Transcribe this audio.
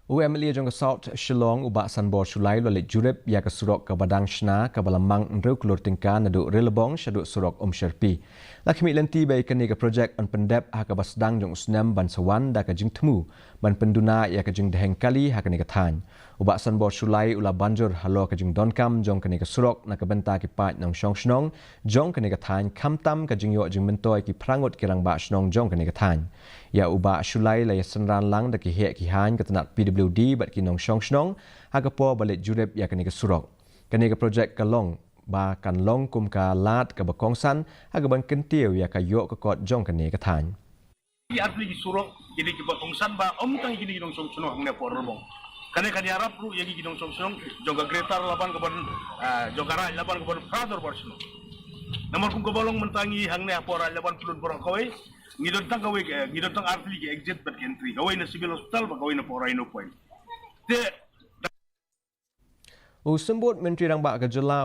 UMLA Jong South Shillong ubak sanbor Sulai Leit Jurip ya ke Surok ke Badang Shna ke Balamang Ndru Klur Tyngka nadu Relebong syaduk Surok Sherpi. Lakmi lenti bai kini ke projek on pendep ha ke basdang jong usnam ban sawan da ke jing temu ban penduna ya ke jing deheng kali ha kini ke than. Ubak sanbor Sulai ula banjur halo ke jing donkam jong kini ke Surok na ke benta ki pat nong shong shnong jong kini ke than kamtam ke jing yo jing mentoi ki prangut kirang ba shnong jong kini ke than. Ya ubak Sulai la senran lang da ki hek ki han ke tenat WD bat kinong shong shnong hagapo balik Jurip ya kini ke Surok. Kini ke projek kalong ba kan long kum ka lat ke bakongsan hagaban kentiu ya ka yok ke kot jong kini ke than. Di arti di Surok jadi ke bakongsan ba tang gini ginong shong shnong ne por robong. Kane kan yarap ru yagi ginong shong shnong jong ka gretar laban ke ban jong kara laban ke ban father por shnong. Namor kum ke bolong mentangi hang ne por laban pulun por kawai ngidon tang arti ke exit bat entry kawai na civil hospital ba kawai na por no point. Usembut Menteri Rang Bak Kejela